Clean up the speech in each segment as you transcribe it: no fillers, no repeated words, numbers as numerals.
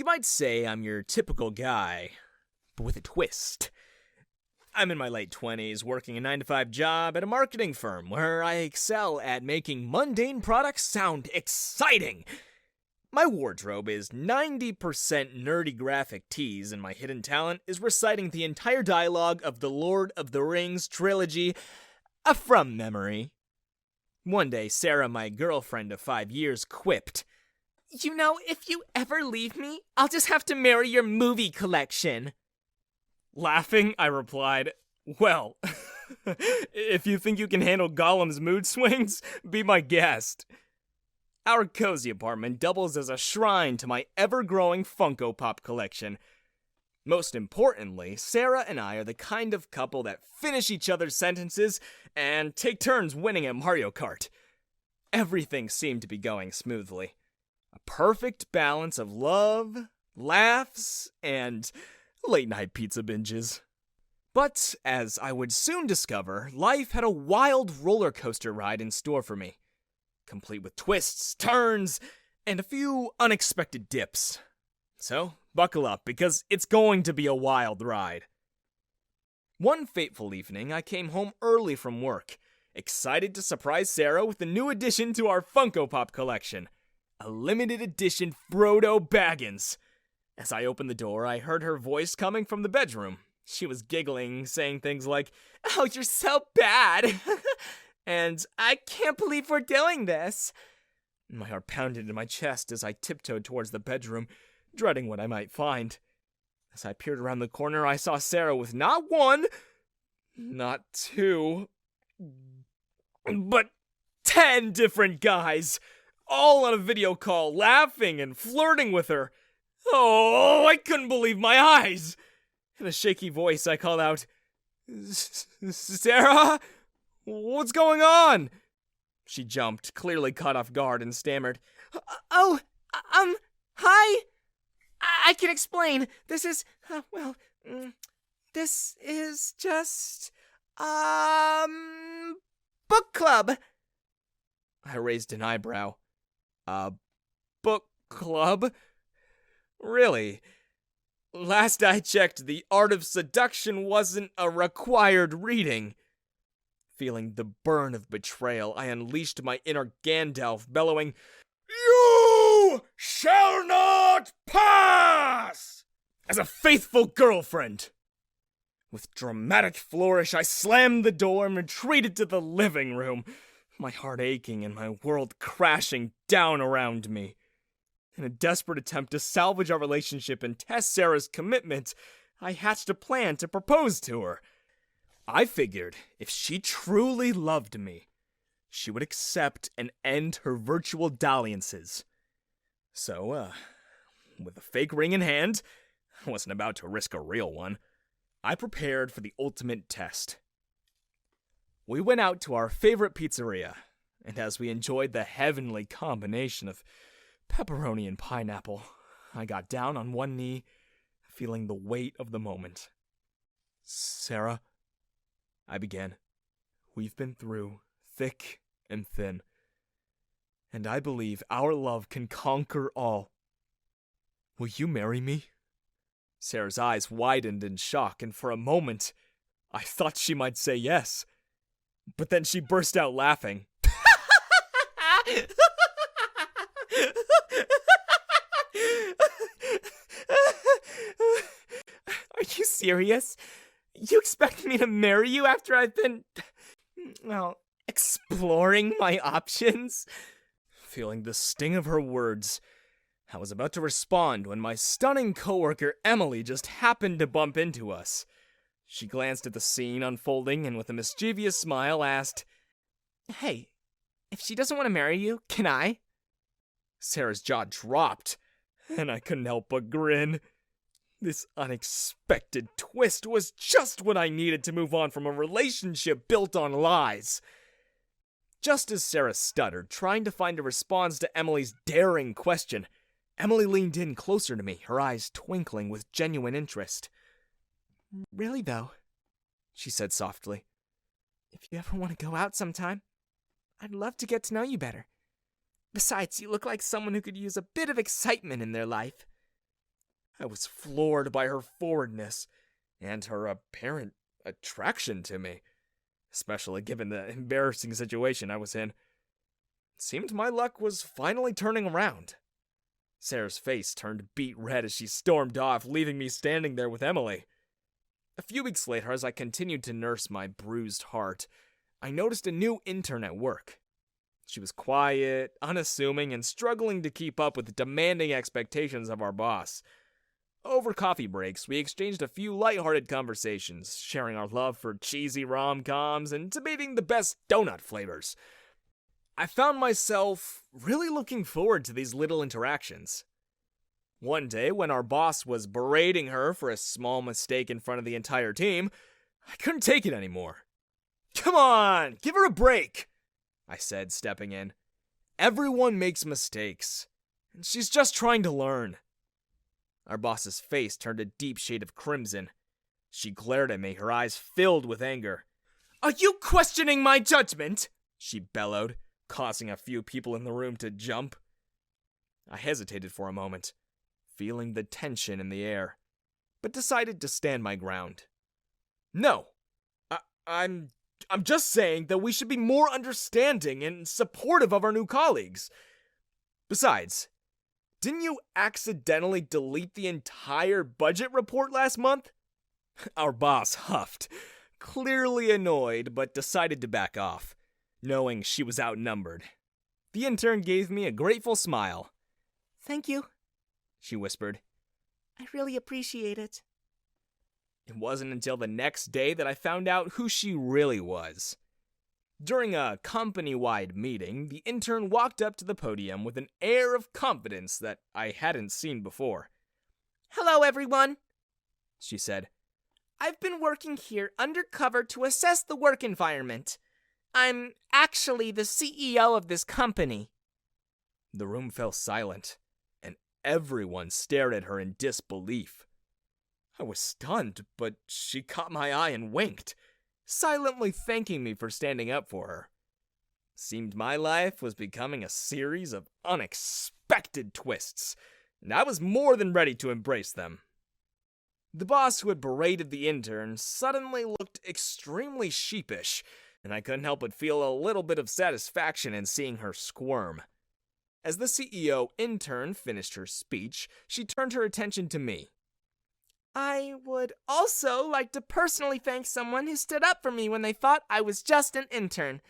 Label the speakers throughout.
Speaker 1: You might say I'm your typical guy, but with a twist. I'm in my late 20s, working a 9-to-5 job at a marketing firm where I excel at making mundane products sound exciting. My wardrobe is 90% nerdy graphic tees, and my hidden talent is reciting the entire dialogue of the Lord of the Rings trilogy from memory. One day, Sarah, my girlfriend of 5 years, quipped, "You know, if you ever leave me, I'll just have to marry your movie collection." Laughing, I replied, "Well, if you think you can handle Gollum's mood swings, be my guest." Our cozy apartment doubles as a shrine to my ever-growing Funko Pop collection. Most importantly, Sarah and I are the kind of couple that finish each other's sentences and take turns winning at Mario Kart. Everything seemed to be going smoothly. A perfect balance of love, laughs, and late-night pizza binges. But, as I would soon discover, life had a wild roller coaster ride in store for me, complete with twists, turns, and a few unexpected dips. So, buckle up, because it's going to be a wild ride. One fateful evening, I came home early from work, excited to surprise Sarah with a new addition to our Funko Pop collection, a limited edition Frodo Baggins. As I opened the door, I heard her voice coming from the bedroom. She was giggling, saying things like, "Oh, you're so bad," and "I can't believe we're doing this." My heart pounded in my chest as I tiptoed towards the bedroom, dreading what I might find. As I peered around the corner, I saw Sarah with not one, not two, but 10 different guys, all on a video call, laughing and flirting with her. Oh, I couldn't believe my eyes. In a shaky voice, I called out, "Sarah? What's going on?" She jumped, clearly caught off guard, and stammered, "Oh, hi. I can explain. This is, this is just, book club." I raised an eyebrow. Book club? Really? Last I checked, The Art of Seduction wasn't a required reading. Feeling the burn of betrayal, I unleashed my inner Gandalf, bellowing, "You shall not pass!" as a faithful girlfriend. With dramatic flourish, I slammed the door and retreated to the living room, my heart aching and my world crashing down around me. In a desperate attempt to salvage our relationship and test Sarah's commitment, I hatched a plan to propose to her. I figured if she truly loved me, she would accept and end her virtual dalliances. So, with a fake ring in hand, I wasn't about to risk a real one. I prepared for the ultimate test. We went out to our favorite pizzeria, and as we enjoyed the heavenly combination of pepperoni and pineapple, I got down on one knee, feeling the weight of the moment. "Sarah," I began, "we've been through thick and thin, and I believe our love can conquer all. Will you marry me?" Sarah's eyes widened in shock, and for a moment, I thought she might say yes. But then she burst out laughing. "Are you serious? You expect me to marry you after I've been, exploring my options?" Feeling the sting of her words, I was about to respond when my stunning coworker Emily just happened to bump into us. She glanced at the scene unfolding and with a mischievous smile asked, "Hey, if she doesn't want to marry you, can I?" Sarah's jaw dropped, and I couldn't help but grin. This unexpected twist was just what I needed to move on from a relationship built on lies. Just as Sarah stuttered, trying to find a response to Emily's daring question, Emily leaned in closer to me, her eyes twinkling with genuine interest. "Really, though," she said softly, "if you ever want to go out sometime, I'd love to get to know you better. Besides, you look like someone who could use a bit of excitement in their life." I was floored by her forwardness and her apparent attraction to me, especially given the embarrassing situation I was in. It seemed my luck was finally turning around. Sarah's face turned beet red as she stormed off, leaving me standing there with Emily. A few weeks later, as I continued to nurse my bruised heart, I noticed a new intern at work. She was quiet, unassuming, and struggling to keep up with the demanding expectations of our boss. Over coffee breaks, we exchanged a few lighthearted conversations, sharing our love for cheesy rom-coms and debating the best donut flavors. I found myself really looking forward to these little interactions. One day, when our boss was berating her for a small mistake in front of the entire team, I couldn't take it anymore. "Come on, give her a break," I said, stepping in. "Everyone makes mistakes, and she's just trying to learn." Our boss's face turned a deep shade of crimson. She glared at me, her eyes filled with anger. "Are you questioning my judgment?" she bellowed, causing a few people in the room to jump. I hesitated for a moment, feeling the tension in the air, but decided to stand my ground. "No, I'm just saying that we should be more understanding and supportive of our new colleagues. Besides, didn't you accidentally delete the entire budget report last month?" Our boss huffed, clearly annoyed, but decided to back off, knowing she was outnumbered. The intern gave me a grateful smile. "Thank you," she whispered. "I really appreciate it." It wasn't until the next day that I found out who she really was. During a company-wide meeting, the intern walked up to the podium with an air of confidence that I hadn't seen before. "Hello, everyone," she said. "I've been working here undercover to assess the work environment. I'm actually the CEO of this company." The room fell silent, and everyone stared at her in disbelief. I was stunned, but she caught my eye and winked, silently thanking me for standing up for her. Seemed my life was becoming a series of unexpected twists, and I was more than ready to embrace them. The boss who had berated the intern suddenly looked extremely sheepish, and I couldn't help but feel a little bit of satisfaction in seeing her squirm. As the CEO intern finished her speech, she turned her attention to me. "I would also like to personally thank someone who stood up for me when they thought I was just an intern.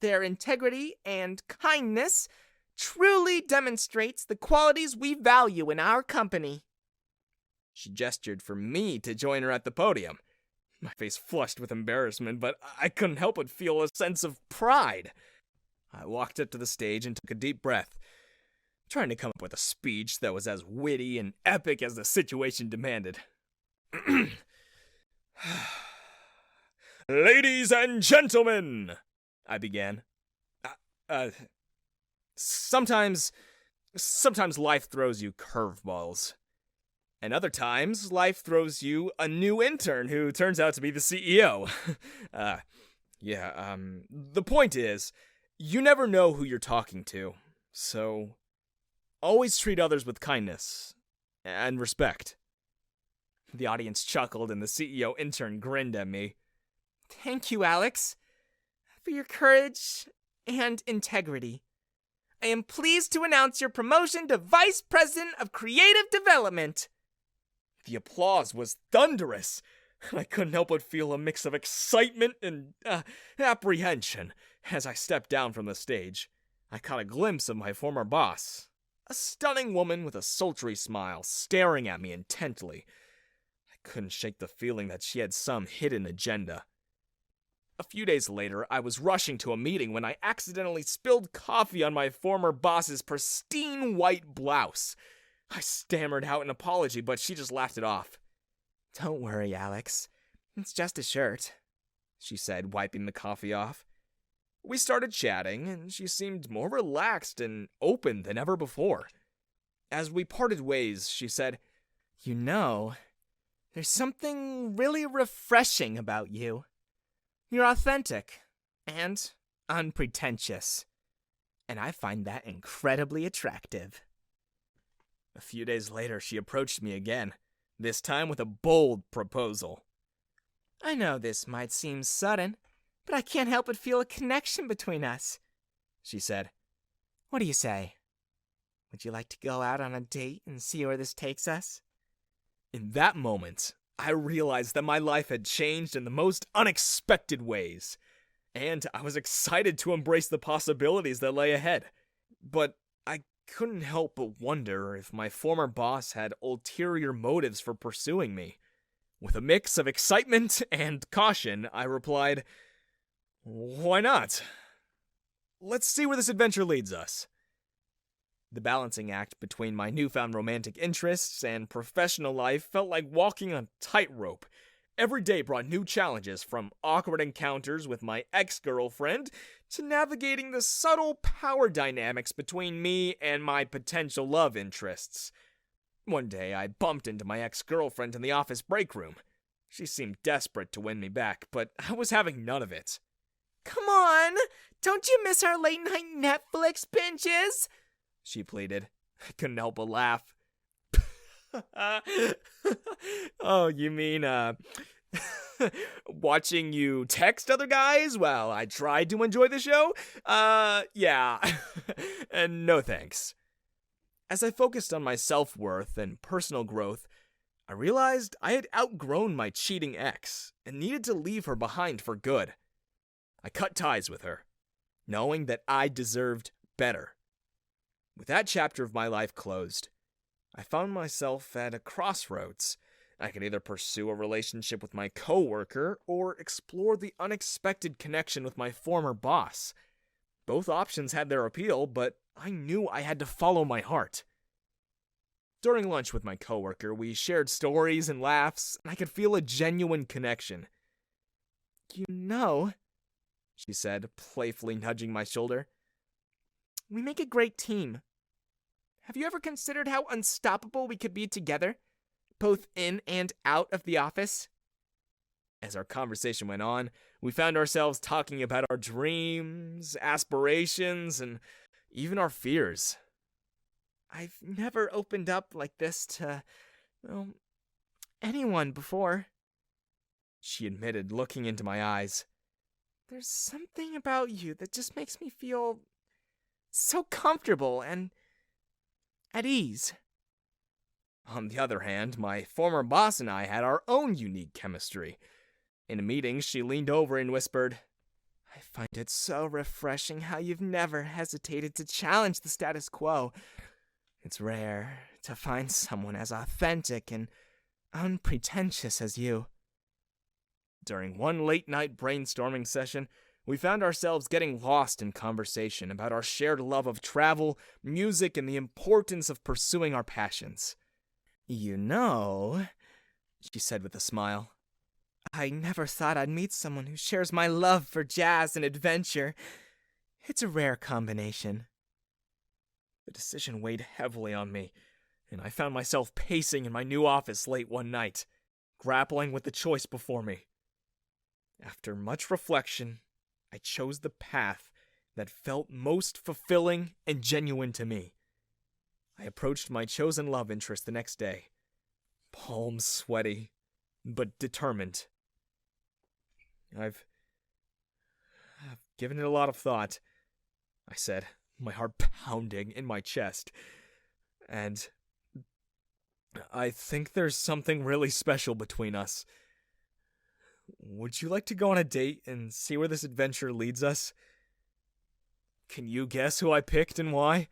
Speaker 1: Their integrity and kindness truly demonstrates the qualities we value in our company." She gestured for me to join her at the podium. My face flushed with embarrassment, but I couldn't help but feel a sense of pride. I walked up to the stage and took a deep breath, trying to come up with a speech that was as witty and epic as the situation demanded. "Ladies and gentlemen," I began. Sometimes life throws you curveballs. And other times, life throws you a new intern who turns out to be the CEO. The point is, you never know who you're talking to, so always treat others with kindness and respect." The audience chuckled and the CEO intern grinned at me. "Thank you, Alex, for your courage and integrity. I am pleased to announce your promotion to Vice President of Creative Development." The applause was thunderous. I couldn't help but feel a mix of excitement and apprehension as I stepped down from the stage. I caught a glimpse of my former boss, a stunning woman with a sultry smile, staring at me intently. I couldn't shake the feeling that she had some hidden agenda. A few days later, I was rushing to a meeting when I accidentally spilled coffee on my former boss's pristine white blouse. I stammered out an apology, but she just laughed it off. "Don't worry, Alex. It's just a shirt," she said, wiping the coffee off. We started chatting, and she seemed more relaxed and open than ever before. As we parted ways, she said, "You know, there's something really refreshing about you. You're authentic and unpretentious, and I find that incredibly attractive." A few days later, she approached me again, this time with a bold proposal.
Speaker 2: I know this might seem sudden, but I can't help but feel a connection between us, she said. What do you say? Would you like to go out on a date and see where this takes us?
Speaker 1: In that moment, I realized that my life had changed in the most unexpected ways, and I was excited to embrace the possibilities that lay ahead. But I couldn't help but wonder if my former boss had ulterior motives for pursuing me. With a mix of excitement and caution, I replied, "Why not? Let's see where this adventure leads us." The balancing act between my newfound romantic interests and professional life felt like walking a tightrope. Every day brought new challenges, from awkward encounters with my ex-girlfriend to navigating the subtle power dynamics between me and my potential love interests. One day, I bumped into my ex-girlfriend in the office break room. She seemed desperate to win me back, but I was having none of it.
Speaker 2: Come on! Don't you miss our late-night Netflix binges?
Speaker 1: She pleaded. I couldn't help but laugh. Oh, you mean, watching you text other guys while I tried to enjoy the show? Yeah. And no thanks. As I focused on my self-worth and personal growth, I realized I had outgrown my cheating ex and needed to leave her behind for good. I cut ties with her, knowing that I deserved better. With that chapter of my life closed, I found myself at a crossroads. I could either pursue a relationship with my coworker or explore the unexpected connection with my former boss. Both options had their appeal, but I knew I had to follow my heart. During lunch with my coworker, we shared stories and laughs, and I could feel a genuine connection.
Speaker 2: You know,
Speaker 1: she said, playfully nudging my shoulder,
Speaker 2: we make a great team. Have you ever considered how unstoppable we could be together, both in and out of the office?
Speaker 1: As our conversation went on, we found ourselves talking about our dreams, aspirations, and even our fears.
Speaker 2: I've never opened up like this to, anyone before,
Speaker 1: she admitted, looking into my eyes.
Speaker 2: There's something about you that just makes me feel so comfortable and at ease.
Speaker 1: On the other hand, my former boss and I had our own unique chemistry. In a meeting, she leaned over and whispered,
Speaker 2: I find it so refreshing how you've never hesitated to challenge the status quo. It's rare to find someone as authentic and unpretentious as you.
Speaker 1: During one late-night brainstorming session, we found ourselves getting lost in conversation about our shared love of travel, music, and the importance of pursuing our passions.
Speaker 2: You know, she said with a smile, I never thought I'd meet someone who shares my love for jazz and adventure. It's a rare combination.
Speaker 1: The decision weighed heavily on me, and I found myself pacing in my new office late one night, grappling with the choice before me. After much reflection, I chose the path that felt most fulfilling and genuine to me. I approached my chosen love interest the next day, palms sweaty, but determined. I've given it a lot of thought, I said, my heart pounding in my chest. And I think there's something really special between us. Would you like to go on a date and see where this adventure leads us? Can you guess who I picked and why?